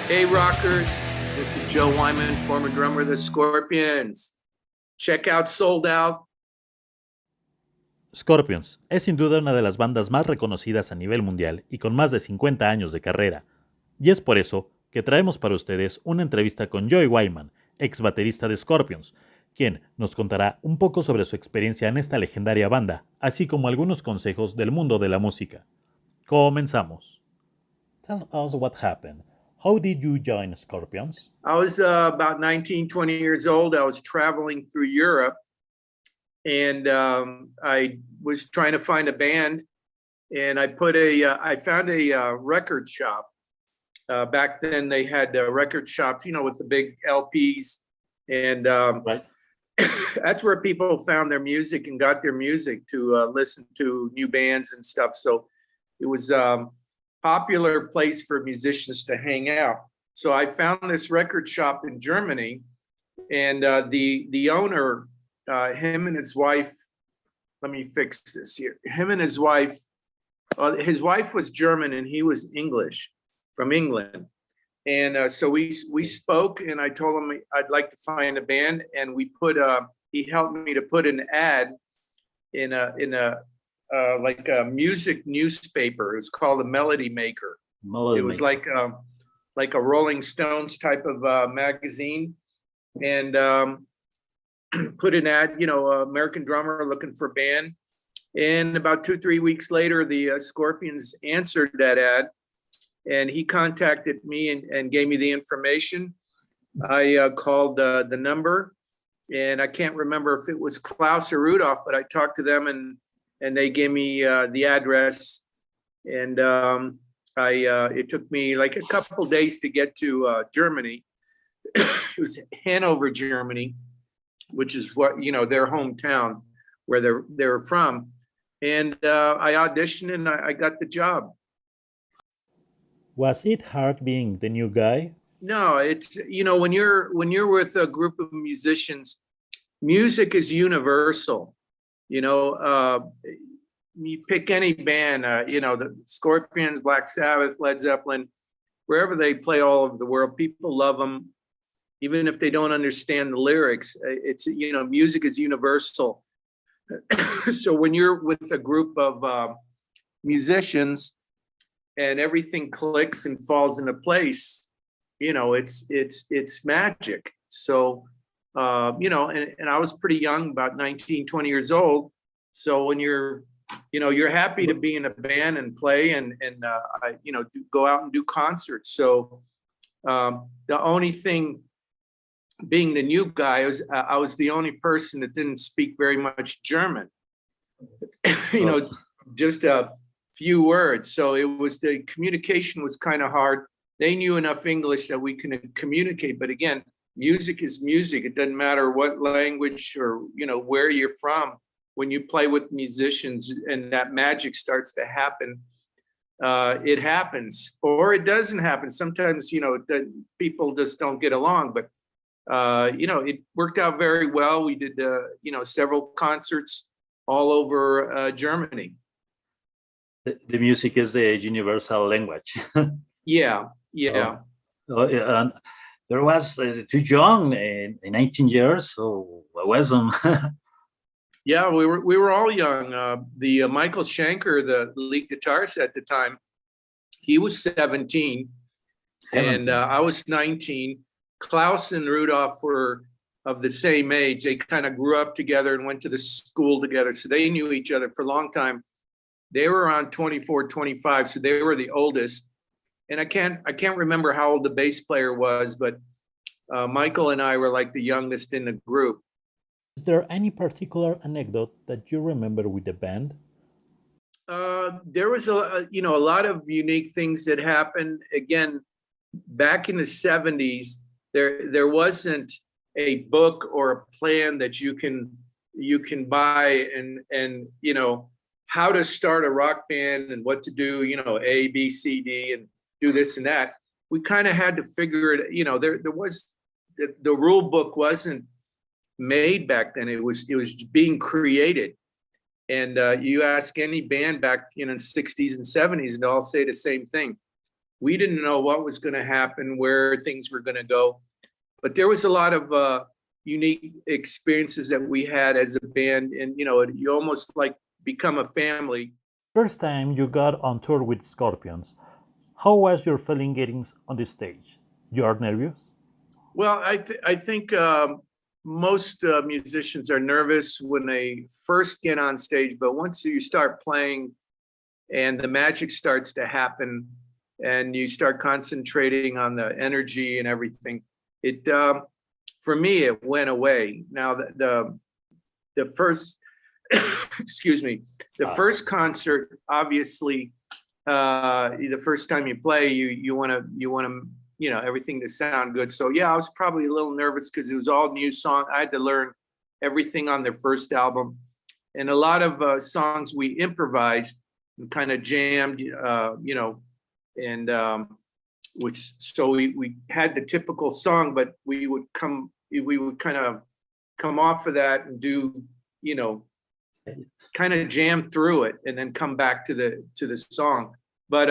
Hey rockers, this is Joe Wyman, former drummer of the Scorpions. Check out Sold Out. Scorpions es sin duda una de las bandas más reconocidas a nivel mundial y con más de 50 años de carrera. Y es por eso que traemos para ustedes una entrevista con Joey Wyman, ex baterista de Scorpions, quien nos contará un poco sobre su experiencia en esta legendaria banda, así como algunos consejos del mundo de la música. Comenzamos. Tell us what happened. How did you join Scorpions? I was about 19, 20 years old. I was traveling through Europe and I was trying to find a band. And I found a record shop. Back then they had record shops, with the big LPs. And Right. that's where people found their music and got their music to listen to new bands and stuff. So it was popular place for musicians to hang out. So I found this record shop in Germany, and the owner, him and his wife. Let me fix this here. Him and his wife. His wife was German and he was English, from England. And so we spoke, and I told him I'd like to find a band, and he helped me to put an ad in a like a music newspaper. It was called a Melody Maker. Melody It was Maker. like a Rolling Stones type of magazine, and put an ad. American drummer looking for a band. And about 2-3 weeks later, the Scorpions answered that ad, and he contacted me and gave me the information. I called the number, and I can't remember if it was Klaus or Rudolph, but I talked to them, and they gave me the address. And it took me like a couple days to get to Germany. It was Hanover, Germany, which is their hometown, where they're from. And I auditioned and I got the job. Was it hard being the new guy? No, it's when you're with a group of musicians, music is universal. You pick any band, the Scorpions, Black Sabbath, Led Zeppelin, wherever they play all over the world, people love them, even if they don't understand the lyrics. It's music is universal. So when you're with a group of musicians and everything clicks and falls into place, it's magic. So and I was pretty young, about 19, 20 years old. So when you're happy to be in a band and play and go out and do concerts. So the only thing, being the new guy, I was the only person that didn't speak very much German. Just a few words. So the communication was kind of hard. They knew enough English that we can communicate. But again, music is music. It doesn't matter what language or where you're from. When you play with musicians and that magic starts to happen, it happens, or it doesn't happen. Sometimes people just don't get along. But it worked out very well. We did several concerts all over Germany. The music is the universal language. Yeah. And there was too young, 19 years, so I wasn't. Yeah, we were all young. The Michael Schenker, the lead guitarist at the time, he was 17, and I was 19. Klaus and Rudolph were of the same age. They kind of grew up together and went to the school together, so they knew each other for a long time. They were around 24, 25, so they were the oldest. And I can't remember how old the bass player was, but Michael and I were like the youngest in the group. Is there any particular anecdote that you remember with the band? There was a lot of unique things that happened. Again, back in the 70s, there wasn't a book or a plan that you can buy and how to start a rock band and what to do, A, B, C, D, and do this and that. We kind of had to figure it. There was the rule book wasn't made back then. It was being created. And you ask any band back in the 60s and 70s, and they'll all say the same thing. We didn't know what was going to happen, where things were going to go, but there was a lot of unique experiences that we had as a band, and you almost like become a family. First time you got on tour with Scorpions, how was your feeling getting on the stage? You are nervous? Well, I think most musicians are nervous when they first get on stage, but once you start playing and the magic starts to happen and you start concentrating on the energy and everything, it for me it went away. Now the first excuse me, the first concert, obviously, the first time you play, you want to everything to sound good. So yeah, I was probably a little nervous because it was all new song. I had to learn everything on their first album, and a lot of songs we improvised and kind of jammed, and which, so we had the typical song, but we would kind of come off of that and do, kind of jam through it and then come back to the song. But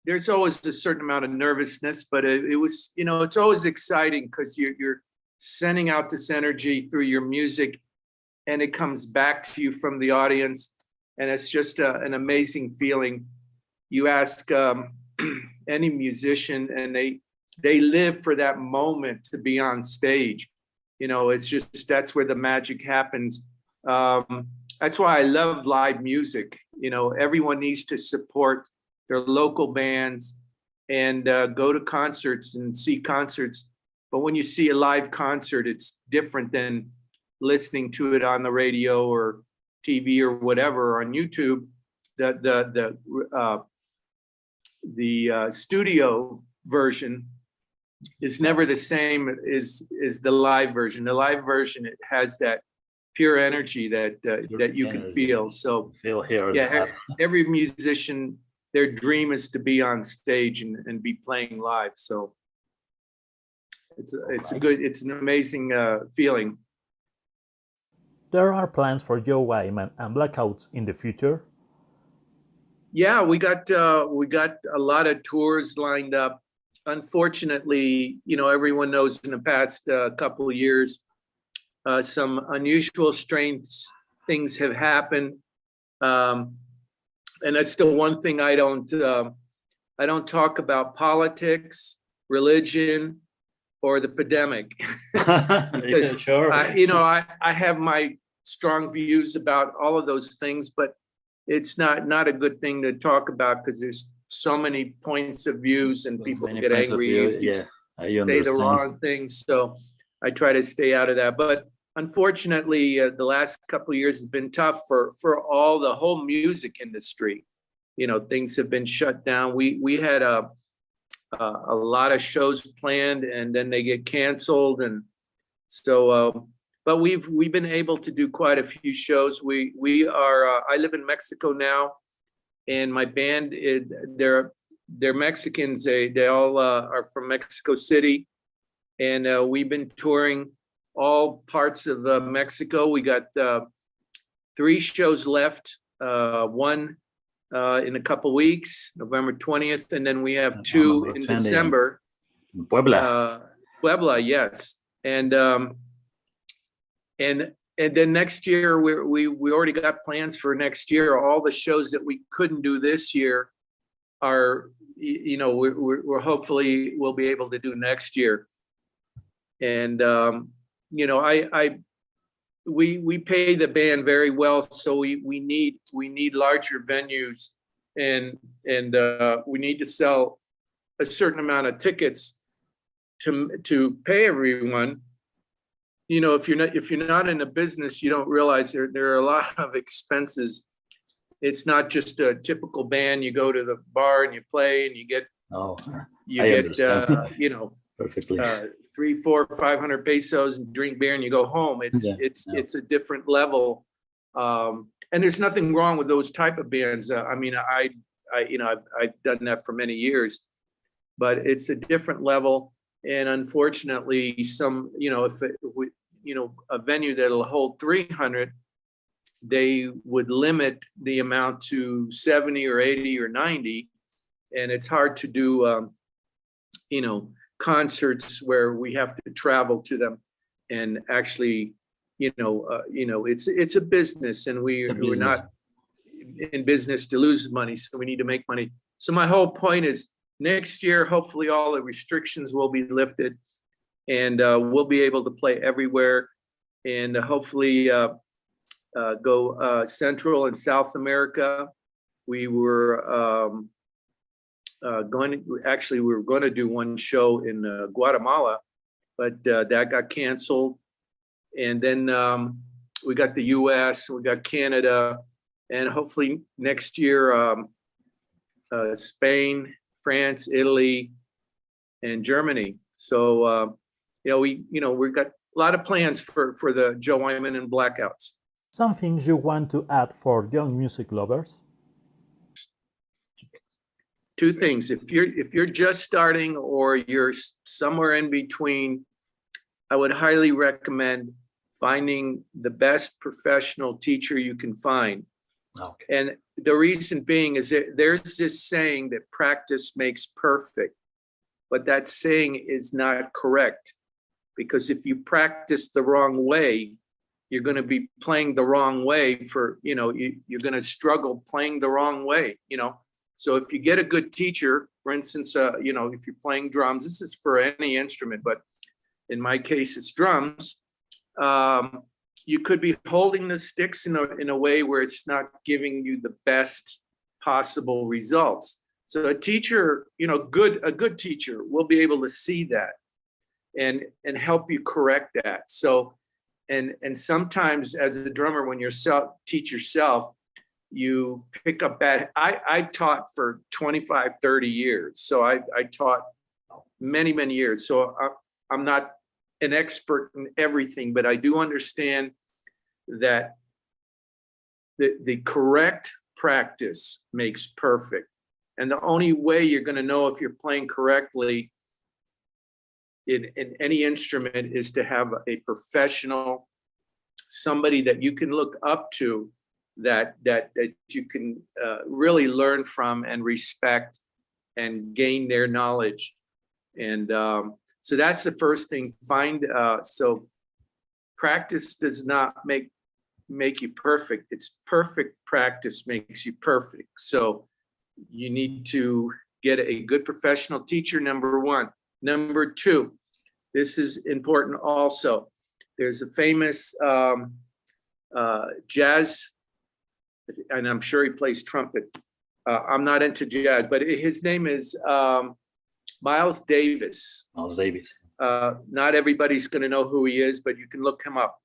there's always a certain amount of nervousness, but it was, it's always exciting because you're sending out this energy through your music and it comes back to you from the audience. And it's just an amazing feeling. You ask any musician and they live for that moment to be on stage. It's just, that's where the magic happens. That's why I love live music. Everyone needs to support their local bands and go to concerts and see concerts. But when you see a live concert, it's different than listening to it on the radio or TV or whatever, or on YouTube. The studio version is never the same as the live version. The live version, it has that pure energy that you can feel. So yeah, every musician, their dream is to be on stage and be playing live. So it's an amazing feeling. There are plans for Joe Wyman and Blackouts in the future? Yeah, we got a lot of tours lined up. Unfortunately, everyone knows in the past couple of years, some unusual strange things have happened, and that's the one thing I don't talk about: politics, religion, or the pandemic. Because sure. I have my strong views about all of those things, but it's not a good thing to talk about because there's so many points of views and people get angry if you say the wrong things. So I try to stay out of that. But unfortunately, the last couple of years has been tough for the whole music industry. Things have been shut down. We had a lot of shows planned and then they get canceled, and so but we've been able to do quite a few shows. We are I live in Mexico now, and my band they're Mexicans. They all are from Mexico City, and we've been touring all parts of Mexico. We got 3 shows left, one in a couple weeks, November 20th, and then we have 2 in December. Puebla, yes, and then next year we already got plans for next year. All the shows that we couldn't do this year are, we're hopefully we'll be able to do next year. And we pay the band very well, so we need larger venues, and we need to sell a certain amount of tickets to pay everyone. If you're not in a business, you don't realize there are a lot of expenses. It's not just a typical band. You go to the bar and you play and you get perfectly 300, 400, 500 pesos and drink beer and you go home. It's a different level, and there's nothing wrong with those type of bands. I've done that for many years, but it's a different level. And unfortunately, some if a venue that'll hold 300 they would limit the amount to 70 or 80 or 90. And it's hard to do, concerts where we have to travel to them and actually, it's a business, and we're not in business to lose money. So we need to make money. So my whole point is, next year, hopefully all the restrictions will be lifted, and we'll be able to play everywhere, and hopefully go Central and South America. We were we were going to do one show in Guatemala, but that got canceled. And then we got the US, we got Canada, and hopefully next year, Spain, France, Italy, and Germany. So, we've got a lot of plans for the Joe Wyman and Blackouts. Some things you want to add for young music lovers? Two things. If you're just starting or you're somewhere in between, I would highly recommend finding the best professional teacher you can find. Okay. And the reason being is that there's this saying that practice makes perfect, but that saying is not correct, because if you practice the wrong way, you're going to be playing the wrong way you're going to struggle playing the wrong way, So if you get a good teacher, for instance, if you're playing drums, this is for any instrument, but in my case, it's drums. You could be holding the sticks in a way where it's not giving you the best possible results. So a teacher, a good teacher will be able to see that and help you correct that. So, and sometimes as a drummer, when you teach yourself, you pick up bad. I taught for 25, 30 years. So I taught many, many years. So I'm not an expert in everything, but I do understand that the correct practice makes perfect. And the only way you're going to know if you're playing correctly in any instrument is to have a professional, somebody that you can look up to, that you can really learn from and respect and gain their knowledge. And so that's the first thing. So practice does not make you perfect. It's perfect practice makes you perfect. So you need to get a good professional teacher, number one. Number two, this is important also. There's a famous jazz, and I'm sure he plays trumpet. I'm not into jazz, but his name is Miles Davis. Miles Davis. Not everybody's going to know who he is, but you can look him up.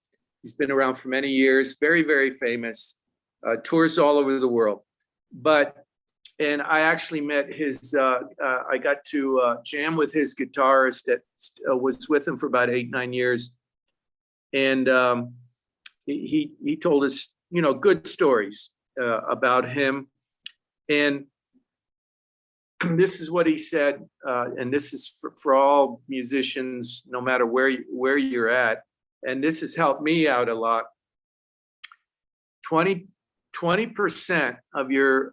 He's been around for many years, very, very famous, tours all over the world. And I actually met I got to jam with his guitarist that was with him for about 8-9 years. And he told us, good stories about him. And this is what he said, and this is for all musicians, no matter where you're at. And this has helped me out a lot. 20% of your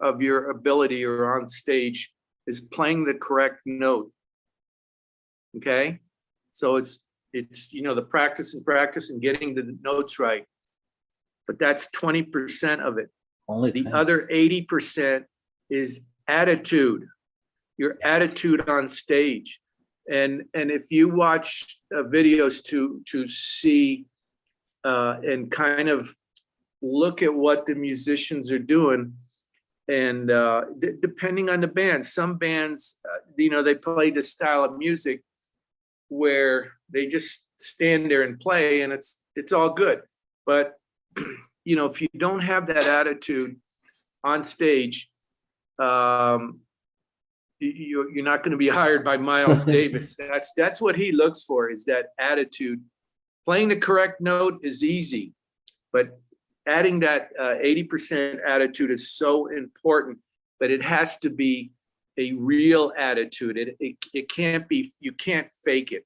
ability or on stage is playing the correct note. Okay, so it's the practice and getting the notes right. But that's 20% of it. Only the 10. other 80% is attitude. Your attitude on stage. And if you watch videos to see and kind of look at what the musicians are doing, and depending on the band, some bands, they play the style of music where they just stand there and play, and it's all good. But if you don't have that attitude on stage, you're not going to be hired by Miles Davis. That's what he looks for, is that attitude. Playing the correct note is easy, but adding that 80% attitude is so important. But it has to be a real attitude. It can't be. You can't fake it,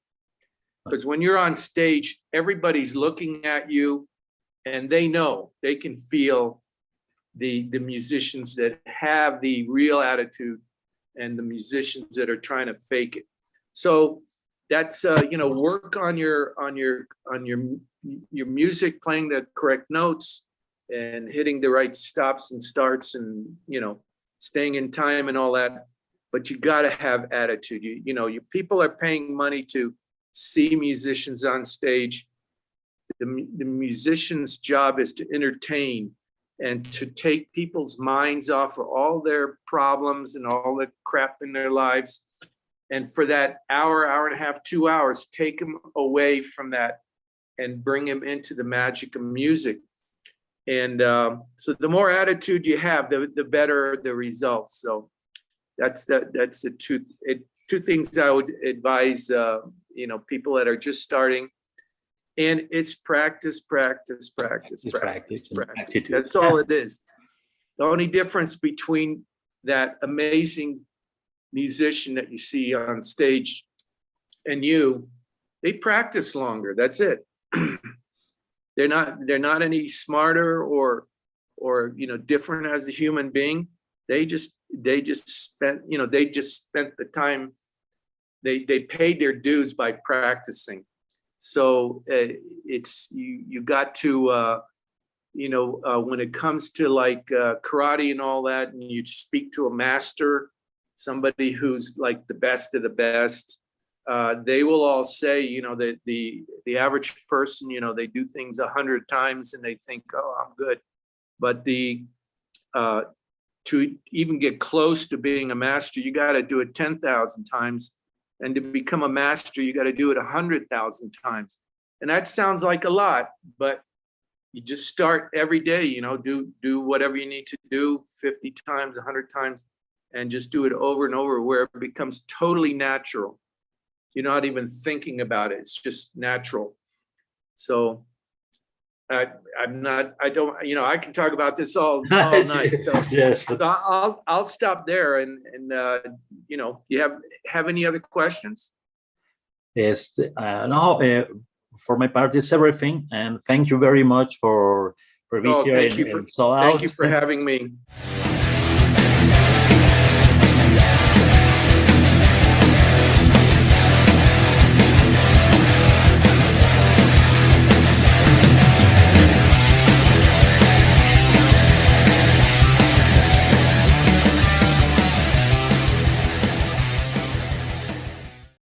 because when you're on stage, everybody's looking at you, and they can feel the musicians that have the real attitude and the musicians that are trying to fake it. So that's work on your music, playing the correct notes and hitting the right stops and starts, and staying in time and all that. But you got to have attitude. You people are paying money to see musicians on stage. The musician's job is to entertain and to take people's minds off of all their problems and all the crap in their lives. And for that hour and a half, 2 hours, take them away from that and bring them into the magic of music. And so the more attitude you have, the better the results. So that's the two things I would advise, people that are just starting. And it's practice. That's all it is. The only difference between that amazing musician that you see on stage and they practice longer. That's it. They're not any smarter or different as a human being. They just spent the time. They paid their dues by practicing. So it's you got to when it comes to like karate and all that, and you speak to a master, somebody who's like the best of the best, they will all say, that the average person, they do things 100 times and they think, oh, I'm good. But to even get close to being a master, you got to do it 10,000 times. And to become a master, you got to do it 100,000 times. And that sounds like a lot, but you just start every day, do whatever you need to do 50 times, 100 times, and just do it over and over, where it becomes totally natural. You're not even thinking about it. It's just natural. So I can talk about this all night. So, yes. So I'll stop there. And you have any other questions? Yes. No. For my part, it's everything. And thank you very much for being here. Thank you for having me.